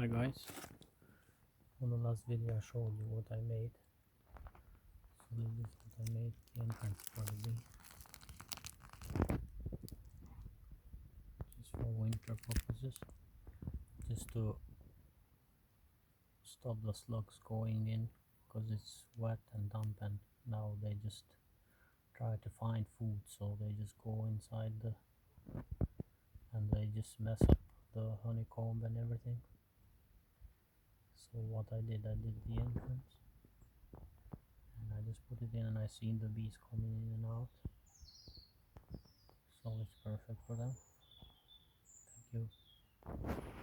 Hi guys, on the last video I showed you what I made. So this is what I made, the entrance for the bee. Just for winter purposes, just to stop the slugs going in, because it's wet and damp, and now they just try to find food, so they just go inside and they just mess up the honeycomb and everything. So what I did the entrance, and I just put it in, and I seen the bees coming in and out, so it's perfect for them. Thank you.